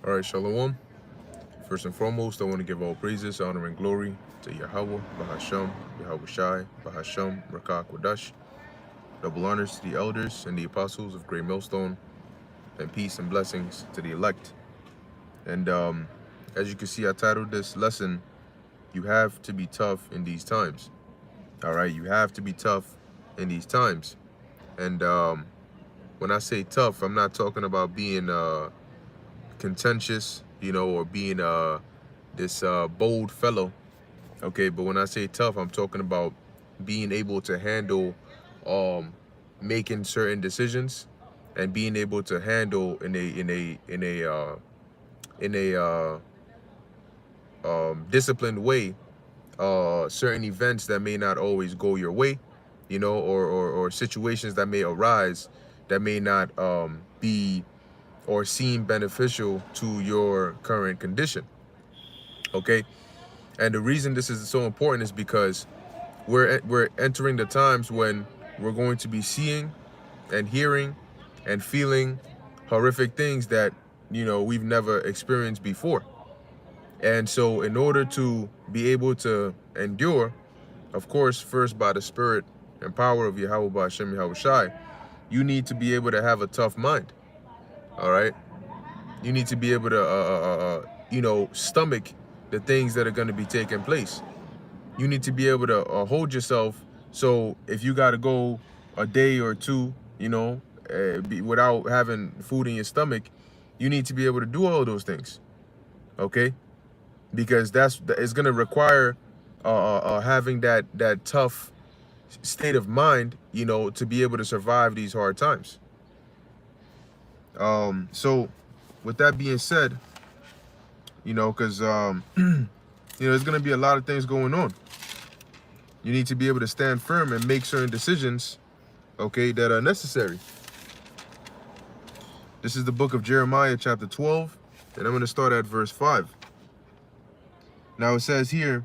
All right, Shalom. First and foremost, I want to give all praises, honor, and glory to Yahweh, Bahasham, Yahweh Shai, Bahasham, Rakah Kodash. Double honors to the elders and the apostles of Great Millstone, and peace and blessings to the elect. And as you can see, I titled this lesson, You Have to Be Tough in These Times. All right, you have to be tough in these times. And when I say tough, I'm not talking about being contentious, or being this bold fellow. Okay, but when I say tough, I'm talking about being able to handle making certain decisions and being able to handle in a disciplined way certain events that may not always go your way, or situations that may arise that may not be or seem beneficial to your current condition. Okay, and the reason this is so important is because we're entering the times when we're going to be seeing and hearing and feeling horrific things that we've never experienced before. And so in order to be able to endure, of course, first by the spirit and power of Yahweh Ba'Shem Yahweh Shai, you need to be able to have a tough mind. All right, you need to be able to stomach the things that are going to be taking place. You need to be able to hold yourself. So if you got to go a day or two, without having food in your stomach, you need to be able to do all those things. Okay, because it's going to require having that tough state of mind, to be able to survive these hard times. So with that being said, because there's going to be a lot of things going on. You need to be able to stand firm and make certain decisions, okay, that are necessary. This is the book of Jeremiah, chapter 12, and I'm going to start at verse 5. Now it says here,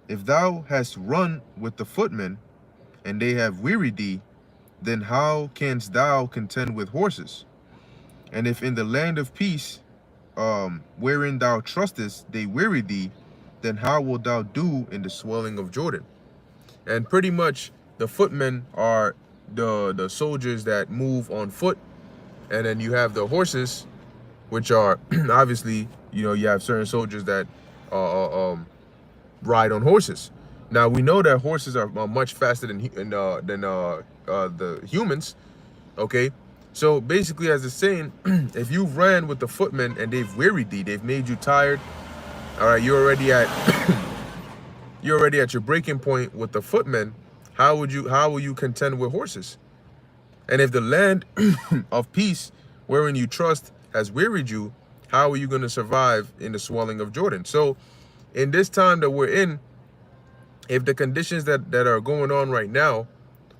if thou hast run with the footmen, and they have wearied thee, then how canst thou contend with horses? And if in the land of peace, wherein thou trustest, they weary thee, then how wilt thou do in the swelling of Jordan? And pretty much the footmen are the soldiers that move on foot, and then you have the horses, which are obviously, you have certain soldiers that ride on horses. Now we know that horses are much faster than the humans. Okay, so basically, as it's saying, if you ran with the footmen and they've wearied thee, they've made you tired. All right, you're already at your breaking point with the footmen. How will you contend with horses? And if the land of peace wherein you trust has wearied you, how are you going to survive in the swelling of Jordan? So in this time that we're in, if the conditions that are going on right now,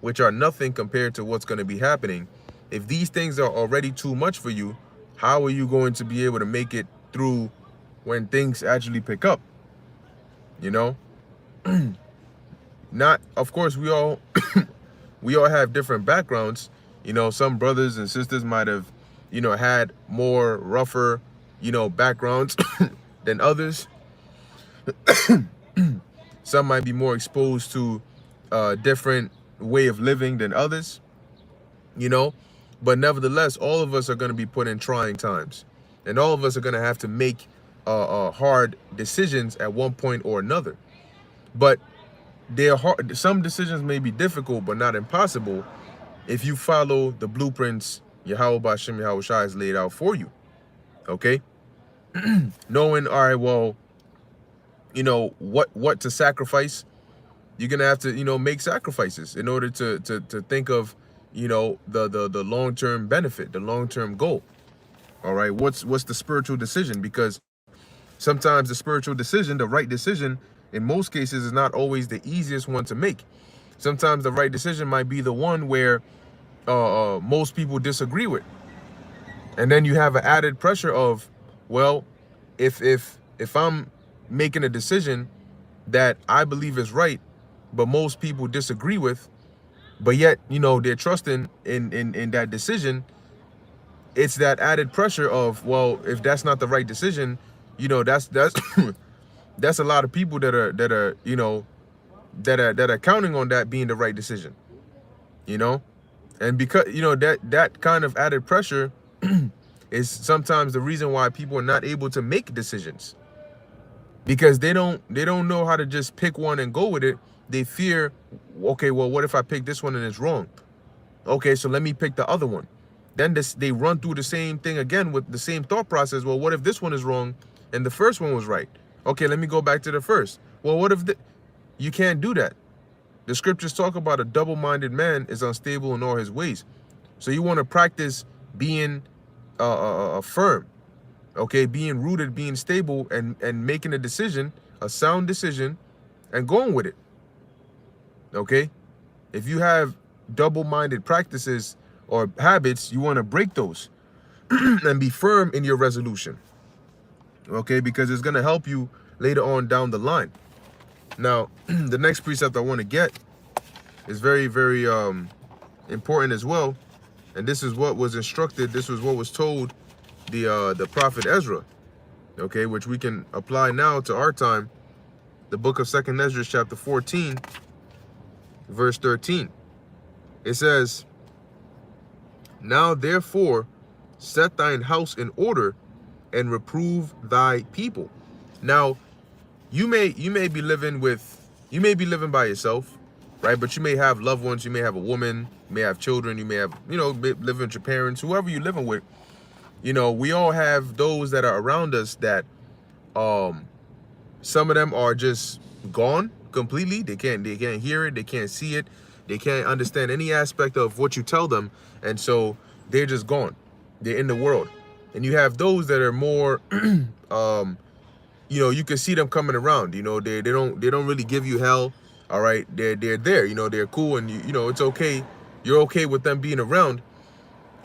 which are nothing compared to what's going to be happening, if these things are already too much for you, how are you going to be able to make it through when things actually pick up? Not, of course, we all we all have different backgrounds. Some brothers and sisters might have had more rougher backgrounds than others. Some might be more exposed to a different way of living than others, but nevertheless, all of us are going to be put in trying times, and all of us are going to have to make hard decisions at one point or another. But they're hard. Some decisions may be difficult, but not impossible, if you follow the blueprints Yahweh Ba'Shem Yahweh Shai has laid out for you. Okay, knowing, all right, well, what to sacrifice. You're gonna have to make sacrifices in order to think of the long-term benefit, the long-term goal. All right, what's the spiritual decision? Because sometimes the spiritual decision, the right decision, in most cases is not always the easiest one to make. Sometimes the right decision might be the one where most people disagree with, and then you have an added pressure of, well, if I'm making a decision that I believe is right, but most people disagree with, but yet they're trusting in that decision, it's that added pressure of, well, if that's not the right decision, you know, that's that's a lot of people that are you know, that are counting on that being the right decision, you know. And because, you know, that kind of added pressure is sometimes the reason why people are not able to make decisions, because they don't know how to just pick one and go with it. They fear, okay, well, what if I pick this one and it's wrong? Okay, so let me pick the other one. Then they run through the same thing again with the same thought process. Well, what if this one is wrong and the first one was right? Okay, let me go back to the first. Well, what if you can't do that? The scriptures talk about a double-minded man is unstable in all his ways. So you want to practice being firm, okay, being rooted, being stable, and making a decision, a sound decision, and going with it. Okay, if you have double-minded practices or habits, you want to break those and be firm in your resolution. Okay, because it's going to help you later on down the line. Now, the next precept I want to get is very, very important as well. And this is what was instructed. This was what was told the prophet Ezra. Okay, which we can apply now to our time. The book of 2nd Ezra, chapter 14, verse 13. It says, "Now therefore set thine house in order and reprove thy people." Now, you may be living by yourself, right? But you may have loved ones, you may have a woman, you may have children, you may have, you know, living with your parents, whoever you're living with. You know, we all have those that are around us that some of them are just gone completely. They can't hear it, they can't see it, they can't understand any aspect of what you tell them, and so they're just gone. They're in the world. And you have those that are more you know, you can see them coming around. You know, they don't really give you hell. All right, they're there. You know, they're cool, and you know, it's okay. You're okay with them being around.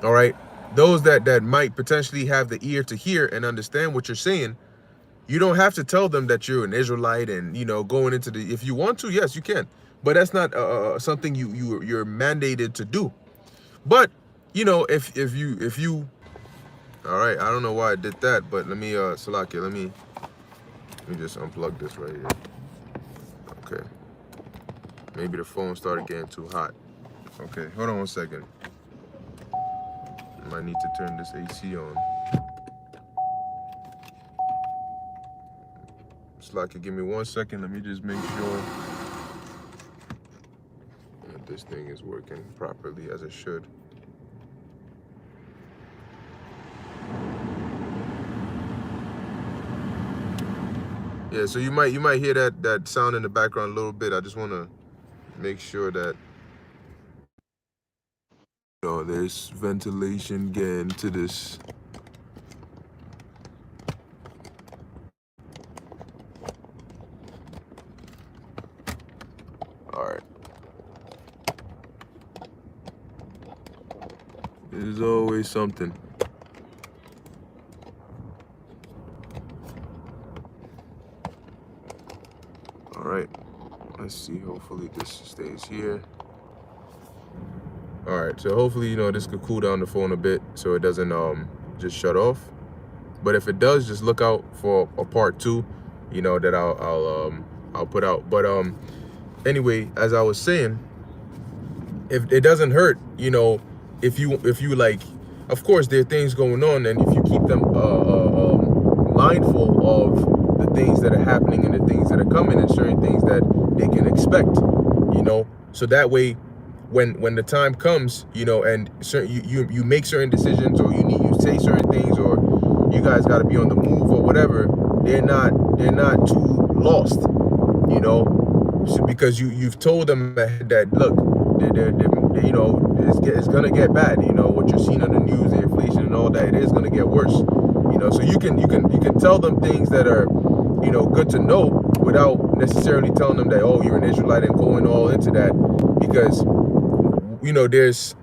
All right, those that might potentially have the ear to hear and understand what you're saying. You don't have to tell them that you're an Israelite and, you know, going into the, if you want to, yes, you can, but that's not something you're mandated to do. But you know, if you all right, I don't know why I did that, but let me Salakia, let me just unplug this right here. Okay, maybe the phone started getting too hot. Okay, hold on 1 second. Might need to turn this AC on. Salakia, give me 1 second. Let me just make sure that this thing is working properly as it should. Yeah, so you might hear that sound in the background a little bit. I just want to make sure that, you know, there's ventilation getting to this. All right. There's always something. All right, let's see, hopefully this stays here. All right, so hopefully, you know, this could cool down the phone a bit so it doesn't just shut off. But if it does, just look out for a part 2, you know, that I'll put out. But anyway, as I was saying, if it doesn't hurt, you know, if you like, of course there are things going on, and if you keep them mindful of the things that are happening and the things that are coming and certain things that they can expect, you know, so that way when the time comes, you know, and you make certain decisions, or you say certain things, or you guys got to be on the move or whatever, they're not too lost, you know, because you've told them that look, they're you know, it's gonna get bad, you know, what you're seeing on the news, the inflation and all that, it is gonna get worse, you know. So you can tell them things that are, you know, good to know, without necessarily telling them that, oh, you're an Israelite, and going all into that, because, you know, there's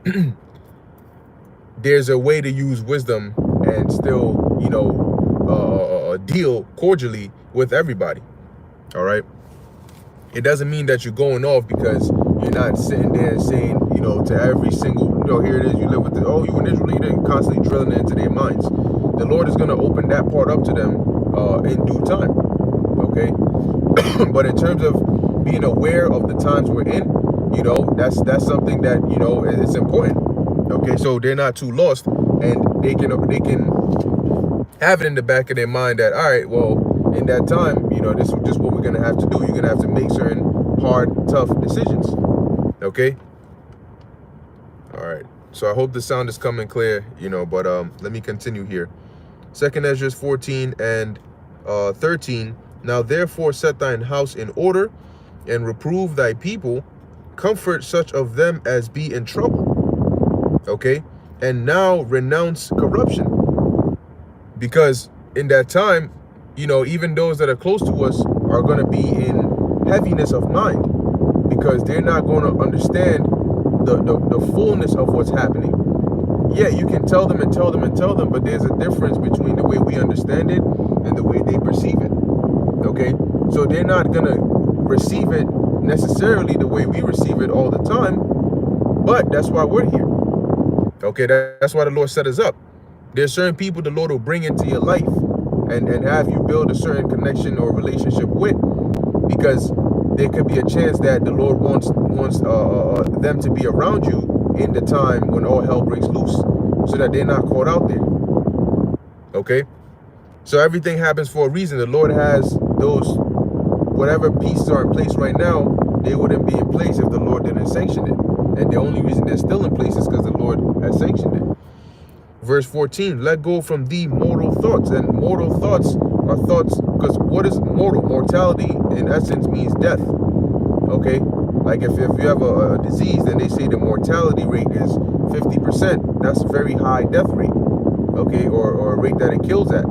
there's a way to use wisdom and still, you know, deal cordially with everybody. All right, it doesn't mean that you're going off because you're not sitting there and saying, you know, to every single, you know, here it is, you live with the, oh, you an Israelite, and constantly drilling it into their minds. The Lord is going to open that part up to them in due time, okay? But in terms of being aware of the times we're in, you know, that's something that, you know, it's important, okay? So they're not too lost, and they can have it in the back of their mind that, all right, well, in that time, you know, this is just what we're going to have to do. You're going to have to make certain hard, tough decisions, okay? All right, so I hope the sound is coming clear, you know, but let me continue here. 2nd Ezra 14 and 13. Now therefore set thine house in order, and reprove thy people, comfort such of them as be in trouble. Okay, and now renounce corruption, because in that time, you know, even those that are close to us are going to be in heaviness of mind, because they're not going to understand the fullness of what's happening. Yeah, you can tell them and tell them and tell them, but there's a difference between the way we understand it and the way they perceive it, okay? So they're not going to receive it necessarily the way we receive it all the time, but that's why we're here, okay? That's why the Lord set us up. There's certain people the Lord will bring into your life and have you build a certain connection or relationship with, because there could be a chance that the Lord wants them to be around you in the time when all hell breaks loose, so that they're not caught out there, okay? So everything happens for a reason. The Lord has those, whatever pieces are in place right now, they wouldn't be in place if the Lord didn't sanction it. And the only reason they're still in place is because the Lord has sanctioned it. Verse 14, let go from thee mortal thoughts. And mortal thoughts are thoughts, because what is mortal? Mortality in essence means death, okay? Like if you have a disease, then they say the mortality rate is 50%. That's a very high death rate, okay, or a rate that it kills at.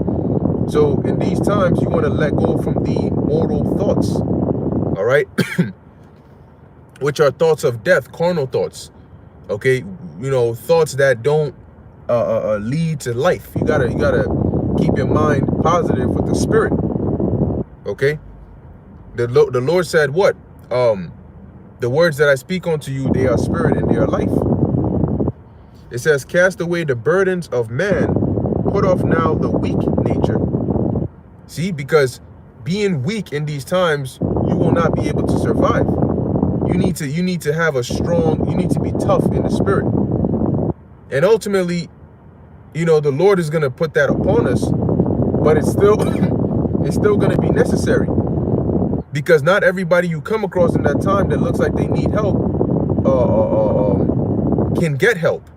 So in these times, you want to let go from the mortal thoughts, all right, which are thoughts of death, carnal thoughts, okay, you know, thoughts that don't lead to life. You gotta keep your mind positive with the spirit, okay? The Lord said what? The words that I speak unto you, they are spirit and they are life. It says, cast away the burdens of man, put off now the weak nature. See, because being weak in these times, you will not be able to survive. You need to have a strong, you need to be tough in the spirit. And ultimately, you know, the Lord is going to put that upon us, but it's still it's still going to be necessary. Because not everybody you come across in that time that looks like they need help can get help,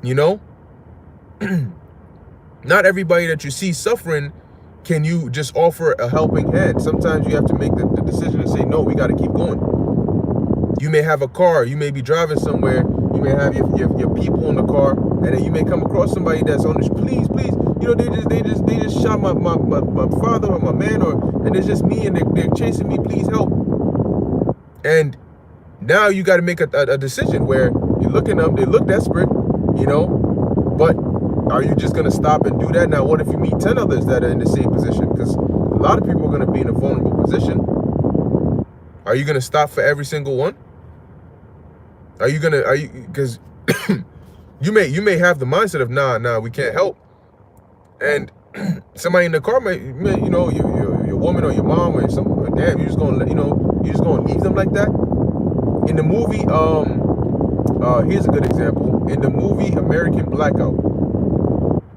you know? Not everybody that you see suffering can you just offer a helping hand. Sometimes you have to make the decision and say, no, we got to keep going. You may have a car, you may be driving somewhere, you may have your people in the car, and then you may come across somebody that's on this, please, you know, they just shot my father or my man, and it's just me, and they're chasing me, please help. And now you got to make a decision where you look at them, they look desperate, you know, but are you just going to stop and do that? Now, what if you meet 10 others that are in the same position? Because a lot of people are going to be in a vulnerable position. Are you going to stop for every single one? Because you may have the mindset of, nah, we can't help. And somebody in the car may, you know, your woman or your mom or something, or damn, you're just gonna leave them like that. In the movie, here's a good example. In the movie American Blackout,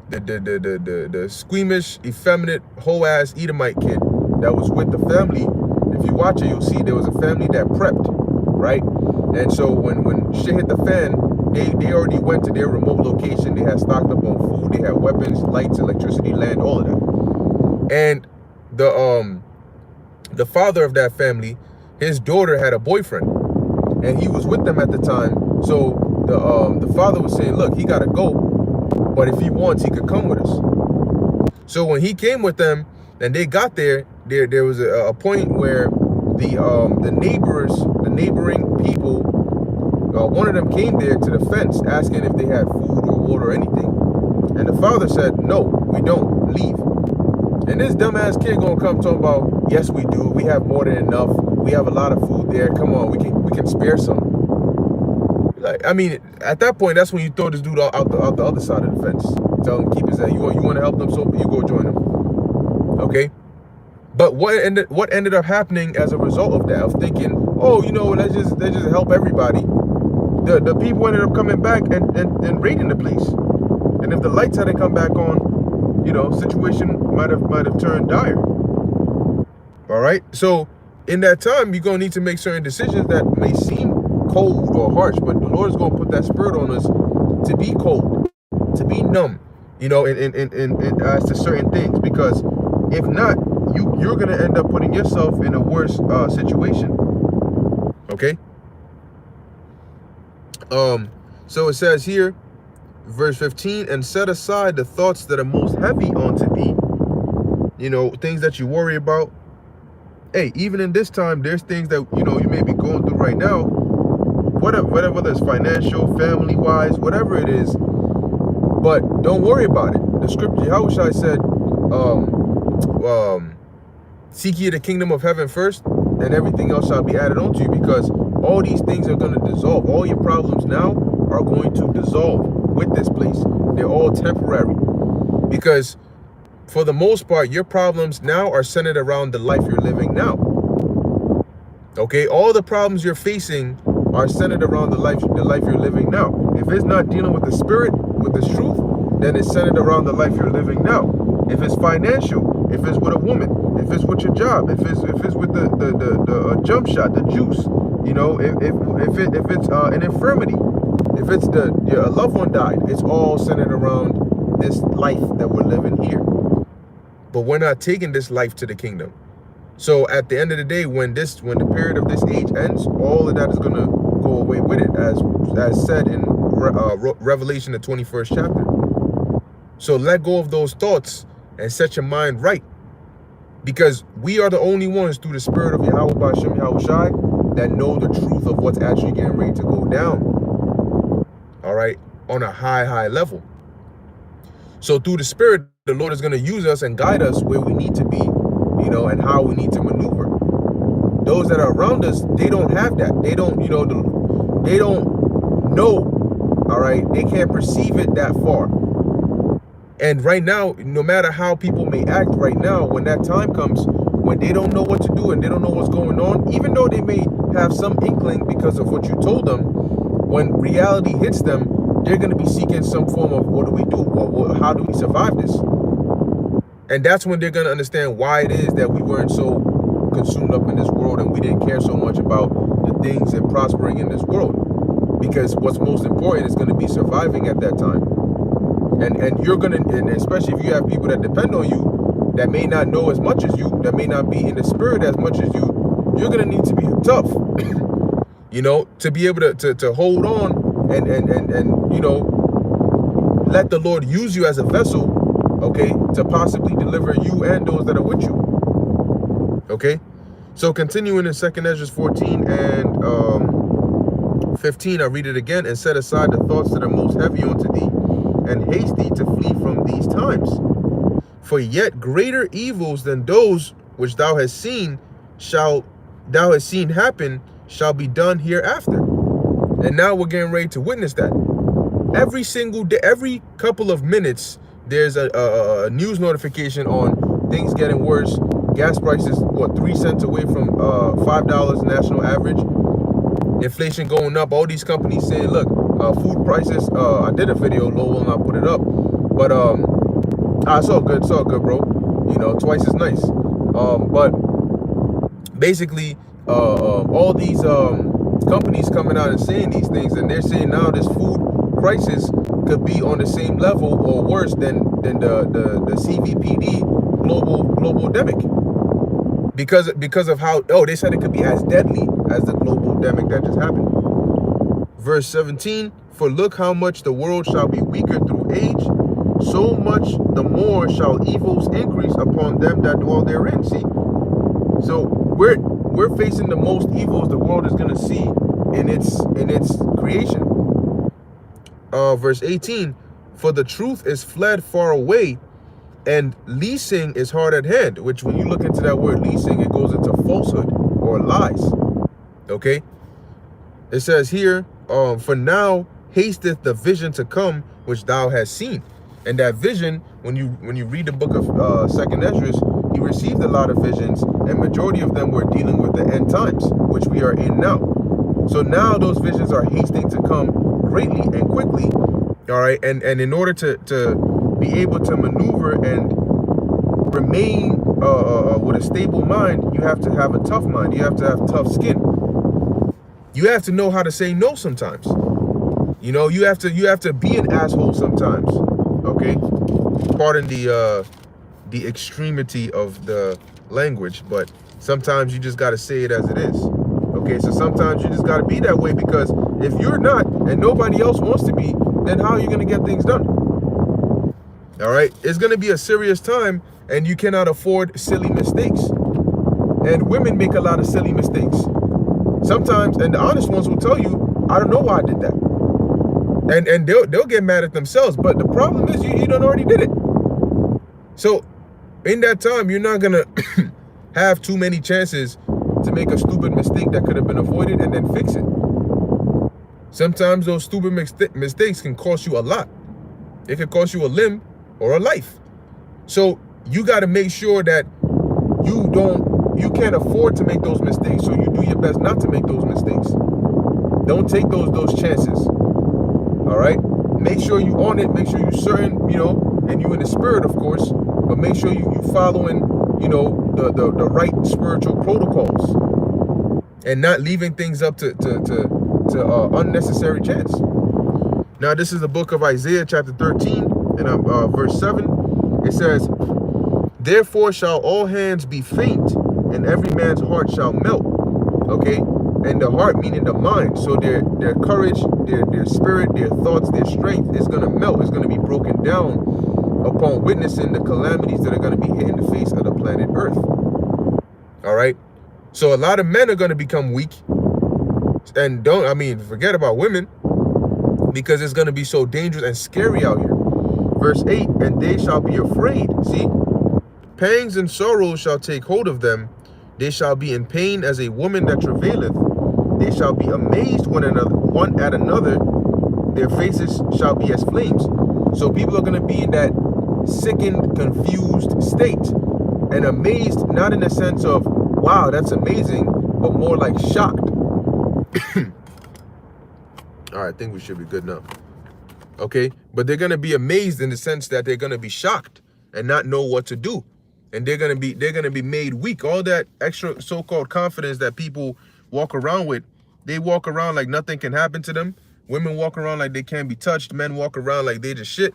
the squeamish, effeminate, whole ass Edomite kid that was with the family. If you watch it, you'll see there was a family that prepped, right? And so when shit hit the fan, they already went to their remote location. They had stocked up on food. They had weapons, lights, electricity, land, all of that. And the father of that family, his daughter had a boyfriend, and he was with them at the time. So the father was saying, look, he gotta go, but if he wants, he could come with us. So when he came with them and they got there was a point where the neighboring people, one of them came there to the fence asking if they had food or water or anything. And the father said, no, we don't, leave. And this dumbass kid gonna come talking about, yes, we do. We have more than enough. We have a lot of food there. Come on, we can spare some. Like, I mean, at that point, that's when you throw this dude out the other side of the fence. Tell him to keep his head. You want to help them, so you go join them. Okay. But what ended up happening as a result of that, of thinking, oh, you know, let's just help everybody. The people ended up coming back and raiding the place. And if the lights hadn't come back on, you know, situation might have turned dire. All right. So in that time, you're gonna need to make certain decisions that may seem cold or harsh, but the Lord is gonna put that spirit on us to be cold, to be numb, you know, in as to certain things. Because if not, you're gonna end up putting yourself in a worse situation. Okay. So it says here, verse 15, and set aside the thoughts that are most heavy onto thee. You know, things that you worry about. Hey, even in this time, there's things that, you know, you may be going through right now, whether it's financial, family-wise, whatever it is. But don't worry about it. The scripture, Yahushua said, seek ye the kingdom of heaven first, and everything else shall be added onto you, because all these things are going to dissolve. All your problems now are going to dissolve with this place. They're all temporary, because for the most part, your problems now are centered around the life you're living now. Okay, all the problems you're facing are centered around the life you're living now. If it's not dealing with the spirit, with this truth, then it's centered around the life you're living now. If it's financial, if it's with a woman, if it's with your job, if it's with the jump shot, the juice, you know, if it's an infirmity, if it's your loved one died, it's all centered around this life that we're living here. But we're not taking this life to the kingdom. So at the end of the day, when the period of this age ends, all of that is gonna go away with it, as said in Revelation, the 21st chapter. So let go of those thoughts and set your mind right, because we are the only ones through the spirit of Yahweh B'Shem Yahushai that know the truth of what's actually getting ready to go down. All right, on a high level. So through the spirit, the Lord is going to use us and guide us where we need to be, you know, and how we need to maneuver. Those that are around us, they don't have that. They don't, you know, they don't know. All right, they can't perceive it that far. And right now, no matter how people may act right now, when that time comes, when they don't know what to do and they don't know what's going on, even though they may have some inkling because of what you told them, when reality hits them, they're going to be seeking some form of, what do we do? Or how do we survive this? And that's when they're going to understand why it is that we weren't so consumed up in this world and we didn't care so much about the things and prospering in this world. Because what's most important is going to be surviving at that time. And you're going to, and especially if you have people that depend on you, that may not know as much as you, that may not be in the spirit as much as you, you're going to need to be tough, you know, to be able to hold on and you know, let the Lord use you as a vessel, okay, to possibly deliver you and those that are with you. Okay, so continuing in 2nd Ezra 14 and 15, I read it again. And set aside the thoughts that are most heavy unto thee, and haste thee to flee from these times. For yet greater evils than those which thou hast seen happen shall be done hereafter. And now we're getting ready to witness that. Every single day, every couple of minutes, there's a news notification on things getting worse. Gas prices, 3 cents away from $5 national average. Inflation going up. All these companies saying, look, food prices. I did a video, Lowell, and I put it up. But it's all good, bro. You know, twice as nice. But basically, all these companies coming out and saying these things, and they're saying now this food crisis could be on the same level or worse than the CVPD global demic, because of how they said it could be as deadly as the global demic that just happened. Verse 17, for look how much the world shall be weaker through age, so much the more shall evils increase upon them that dwell therein. See, so we're facing the most evils the world is going to see in its creation. Verse 18, for the truth is fled far away, and leasing is hard at hand. Which, when you look into that word leasing, it goes into falsehood or lies. Okay, it says here, For now hasteth the vision to come which thou hast seen. And that vision, when you read the book of Second Esdras, he received a lot of visions, and majority of them were dealing with the end times, which we are in now. So now those visions are hasting to come greatly and quickly. All right, and in order to be able to maneuver and remain with a stable mind, you have to have a tough mind. You have to have tough skin. You have to know how to say no sometimes. You know, you have to be an asshole sometimes. Okay, pardon the extremity of the language, but sometimes you just got to say it as it is. Okay, so sometimes you just got to be that way, because if you're not and nobody else wants to be, then how are you going to get things done? All right, it's going to be a serious time, and you cannot afford silly mistakes. And women make a lot of silly mistakes sometimes, and the honest ones will tell you, I don't know why I did that. And they'll get mad at themselves, but the problem is you done already did it. So in that time, you're not gonna have too many chances to make a stupid mistake that could have been avoided and then fix it. Sometimes those stupid mistakes can cost you a lot. It could cost you a limb or a life. So you got to make sure that you can't afford to make those mistakes, so you do your best not to make those mistakes. Don't take those chances. All right, make sure you on it, make sure you certain, you know, and you in the spirit, of course, but make sure you following, you know, the right spiritual protocols, and not leaving things up to unnecessary chance. Now, this is the book of Isaiah, chapter 13, and verse 7. It says, therefore shall all hands be faint, and every man's heart shall melt. Okay, and the heart meaning the mind. So their courage, their spirit, their thoughts, their strength is gonna melt. It's gonna be broken down upon witnessing the calamities that are gonna be hitting the face of the planet Earth. All right, so a lot of men are gonna become weak, and forget about women, because it's gonna be so dangerous and scary out here. Verse 8, and they shall be afraid. See, pangs and sorrows shall take hold of them. They shall be in pain as a woman that travaileth. They shall be amazed one at another. Their faces shall be as flames. So people are going to be in that sickened, confused state, and amazed, not in the sense of, wow, that's amazing, but more like shocked. All right, I think we should be good now. Okay, but they're going to be amazed in the sense that they're going to be shocked and not know what to do. And they're gonna be made weak. All that extra so-called confidence that people walk around with, they walk around like nothing can happen to them. Women walk around like they can't be touched. Men walk around like they just shit.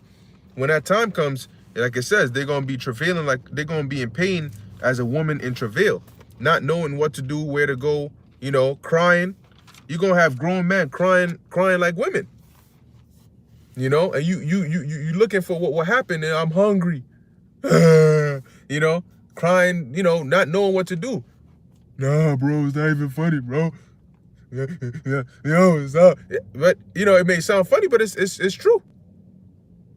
When that time comes, like it says, they're gonna be travailing, like they're gonna be in pain as a woman in travail, not knowing what to do, where to go, you know, crying. You're gonna have grown men crying like women. You know, and you looking for what happened, and I'm hungry. You know, crying, you know, not knowing what to do. Nah, bro, it's not even funny, bro. Yeah, it's not. But, you know, it may sound funny, but it's true.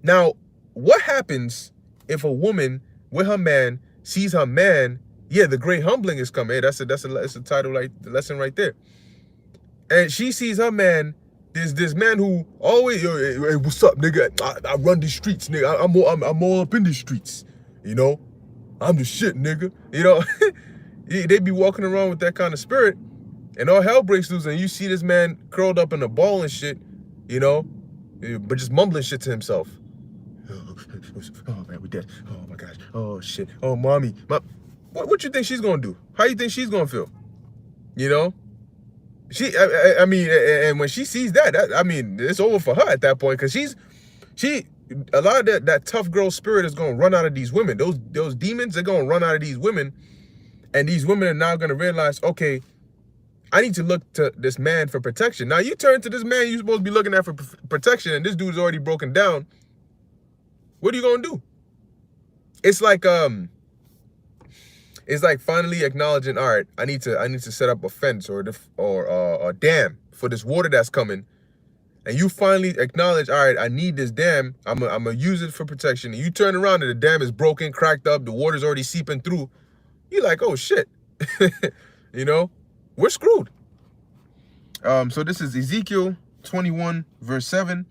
Now, what happens if a woman with her man sees her man? Yeah, the great humbling is coming. Hey, that's a title, like the lesson right there. And she sees her man. There's this man who always, hey, what's up, nigga? I run the streets, nigga. I'm all up in the streets. You know, I'm the shit, nigga. You know, they be walking around with that kind of spirit, and all hell breaks loose, and you see this man curled up in a ball and shit, you know, but just mumbling shit to himself. Oh man, we dead. Oh my gosh. Oh shit. Oh mommy. What you think she's gonna do? How you think she's gonna feel? You know, I mean, and when she sees that, I mean, it's over for her at that point, because a lot of that tough girl spirit is gonna run out of these women. Those demons, they're gonna run out of these women, and these women are now gonna realize, okay, I need to look to this man for protection. Now you turn to this man you're supposed to be looking at for protection, and this dude's already broken down. What are you gonna do? It's like finally acknowledging, all right, I need to set up a fence or a dam for this water that's coming. And you finally acknowledge, all right, I need this dam. I'm gonna use it for protection. And you turn around and the dam is broken, cracked up, the water's already seeping through. You're like, oh shit. You know, we're screwed. So this is Ezekiel 21 verse 7,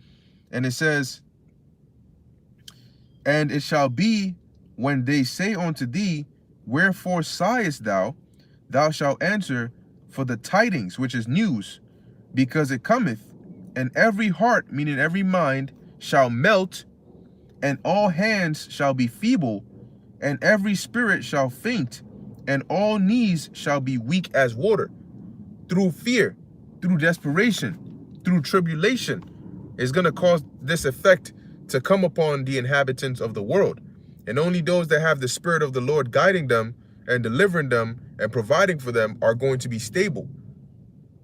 and it says, and it shall be when they say unto thee, wherefore sighest thou? Thou shalt answer, for the tidings, which is news, because it cometh, and every heart, meaning every mind, shall melt, and all hands shall be feeble, and every spirit shall faint, and all knees shall be weak as water. Through fear, through desperation, through tribulation, is going to cause this effect to come upon the inhabitants of the world. And only those that have the Spirit of the Lord guiding them and delivering them and providing for them are going to be stable.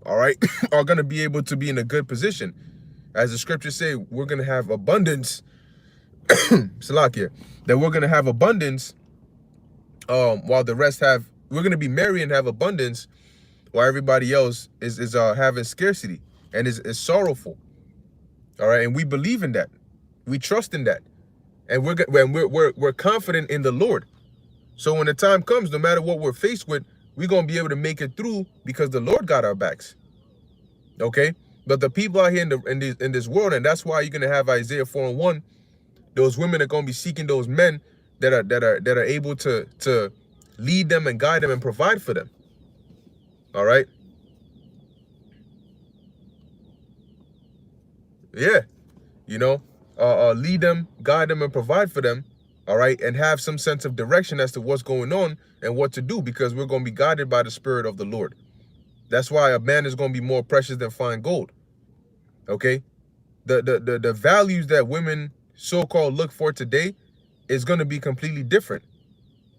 All right, are going to be able to be in a good position. As the scriptures say, we're going to have abundance. Salakia, that we're going to have abundance while the rest have, we're going to be merry and have abundance while everybody else is having scarcity and is sorrowful. All right, and we believe in that. We trust in that. And we're confident in the Lord. So when the time comes, no matter what we're faced with, we're going to be able to make it through because the Lord got our backs. Okay? But the people out here in this world, and that's why you're going to have Isaiah 4:1, those women are going to be seeking those men that are able to lead them and guide them and provide for them. All right? Yeah. You know, lead them, guide them, and provide for them. All right, and have some sense of direction as to what's going on and what to do, because we're going to be guided by the Spirit of the Lord. That's why a man is going to be more precious than fine gold. Okay, the values that women so-called look for today is going to be completely different.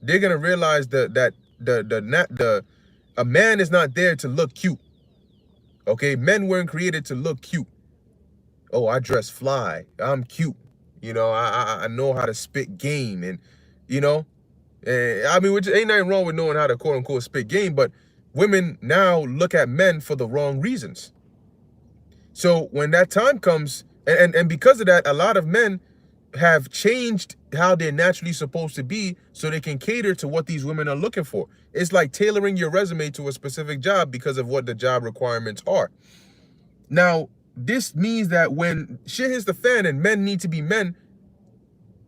They're going to realize that a man is not there to look cute. Okay, men weren't created to look cute. Oh, I dress fly. I'm cute. You know, I know how to spit game, and you know, I mean, which ain't nothing wrong with knowing how to quote unquote spit game, but women now look at men for the wrong reasons. So when that time comes, and because of that, a lot of men have changed how they're naturally supposed to be so they can cater to what these women are looking for. It's like tailoring your resume to a specific job because of what the job requirements are. Now, this means that when shit hits the fan and men need to be men,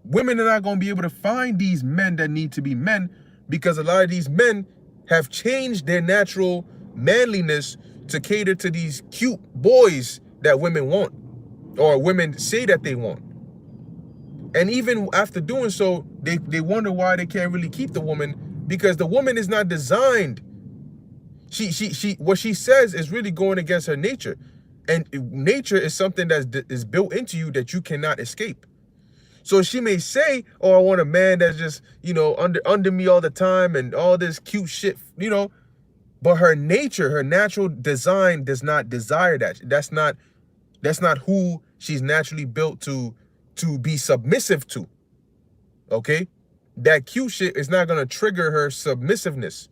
women are not going to be able to find these men that need to be men, because a lot of these men have changed their natural manliness to cater to these cute boys that women want, or women say that they want. And even after doing so, they wonder why they can't really keep the woman, because the woman is not designed. She what she says is really going against her nature. And nature is something that is built into you that you cannot escape. So she may say, oh, I want a man that's just, you know, under me all the time and all this cute shit, you know, but her nature, her natural design does not desire that. That's not who she's naturally built to be submissive to. Okay? That cute shit is not going to trigger her submissiveness.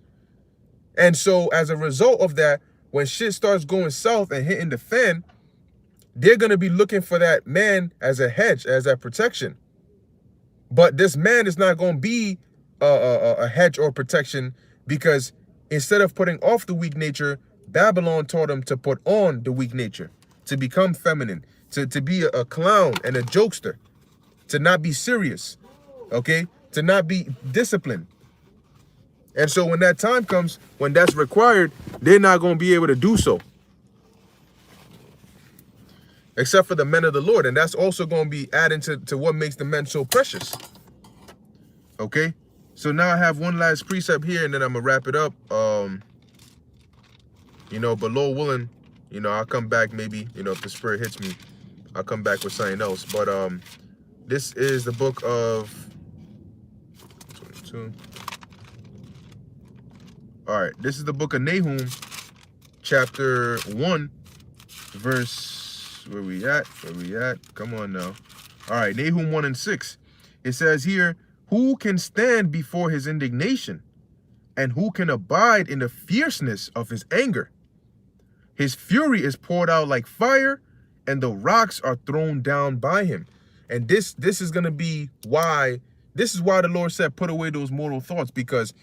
And so as a result of that, when shit starts going south and hitting the fan, they're going to be looking for that man as a hedge, as a protection. But this man is not going to be a hedge or protection, because instead of putting off the weak nature, Babylon taught him to put on the weak nature, to become feminine, to be a clown and a jokester, to not be serious, okay, to not be disciplined. And so when that time comes, when that's required, they're not going to be able to do so. Except for the men of the Lord. And that's also going to be adding to what makes the men so precious. Okay? So now I have one last precept here, and then I'm going to wrap it up. You know, but Lord willing, you know, I'll come back maybe, you know, if the Spirit hits me, I'll come back with something else. But this is the book of 22. All right, this is the book of Nahum, chapter 1, verse, where we at? Come on now. All right, Nahum 1 and 6. It says here, who can stand before his indignation, and who can abide in the fierceness of his anger? His fury is poured out like fire, and the rocks are thrown down by him. And this is going to be why, this is why the Lord said, put away those mortal thoughts, because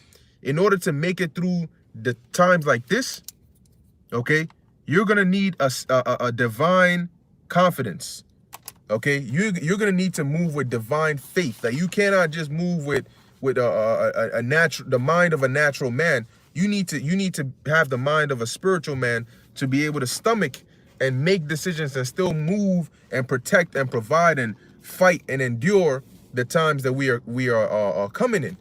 in order to make it through the times like this, okay, you're going to need a divine confidence. Okay, you're gonna need to move with divine faith. That you cannot just move with a natural, the mind of a natural man. You need to have the mind of a spiritual man to be able to stomach and make decisions and still move and protect and provide and fight and endure the times that we are coming in.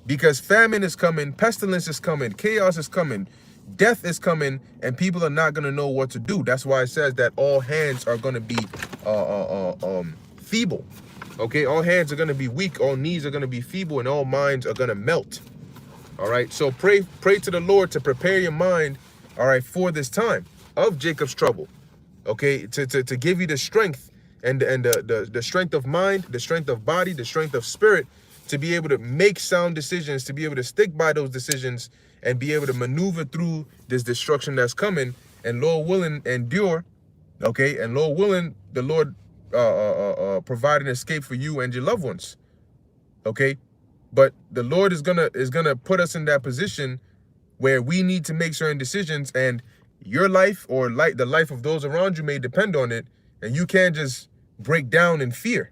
Because famine is coming, pestilence is coming, chaos is coming, death is coming, and people are not going to know what to do. That's why it says that all hands are going to be feeble. Okay, all hands are going to be weak, all knees are going to be feeble, and all minds are going to melt. All right, so pray to the Lord to prepare your mind, all right, for this time of Jacob's trouble. Okay, to give you the strength and the strength of mind, the strength of body, the strength of spirit, to be able to make sound decisions, to be able to stick by those decisions, and be able to maneuver through this destruction that's coming, and Lord willing, endure. Okay, and Lord willing, the Lord provide an escape for you and your loved ones. Okay, but the Lord is gonna put us in that position where we need to make certain decisions, and your life or the life of those around you may depend on it, and you can't just break down in fear.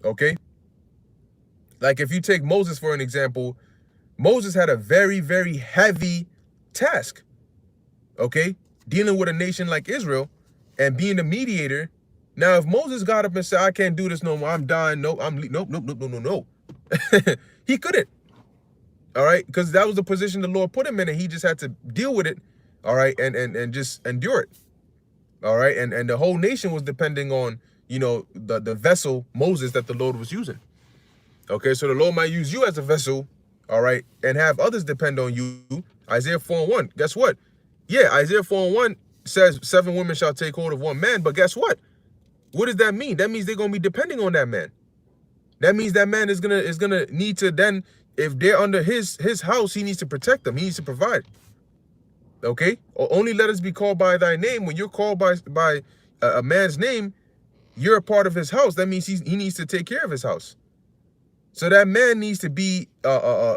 Okay, like if you take Moses for an example, Moses had a very, very heavy task. Okay, dealing with a nation like Israel and being the mediator. Now, if Moses got up and said, "I can't do this no more, I'm dying," no, no. He couldn't. All right, because that was the position the Lord put him in, and he just had to deal with it. All right, and just endure it. All right, and the whole nation was depending on, you know, the vessel Moses that the Lord was using. Okay, so the Lord might use you as a vessel, all right, and have others depend on you. Isaiah 4:1. Guess what? Yeah, Isaiah 4:1 says 7 women shall take hold of one man, but guess what? What does that mean? That means they're gonna be depending on that man. That means that man is gonna need to then, if they're under his house, he needs to protect them. He needs to provide. Okay? Or only let us be called by thy name. When you're called by a man's name, you're a part of his house. That means he needs to take care of his house. So that man needs to be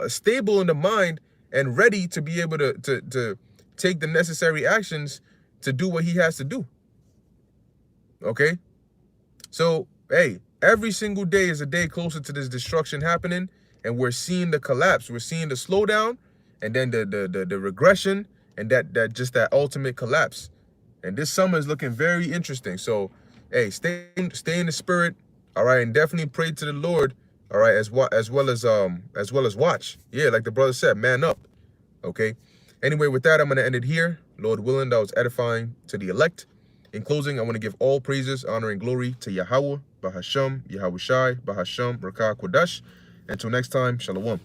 stable in the mind and ready to be able to take the necessary actions to do what he has to do. Okay? So, hey, every single day is a day closer to this destruction happening, and we're seeing the collapse. We're seeing the slowdown, and then the regression, and that ultimate collapse. And this summer is looking very interesting. So, hey, stay in the spirit, all right, and definitely pray to the Lord. All right, as well as watch. Yeah, like the brother said, man up. Okay. Anyway, with that, I'm gonna end it here. Lord willing, that was edifying to the elect. In closing, I want to give all praises, honor, and glory to Yahweh, Bahasham, Yahushai, Bahasham, Rakah Kodash. Until next time, Shalom.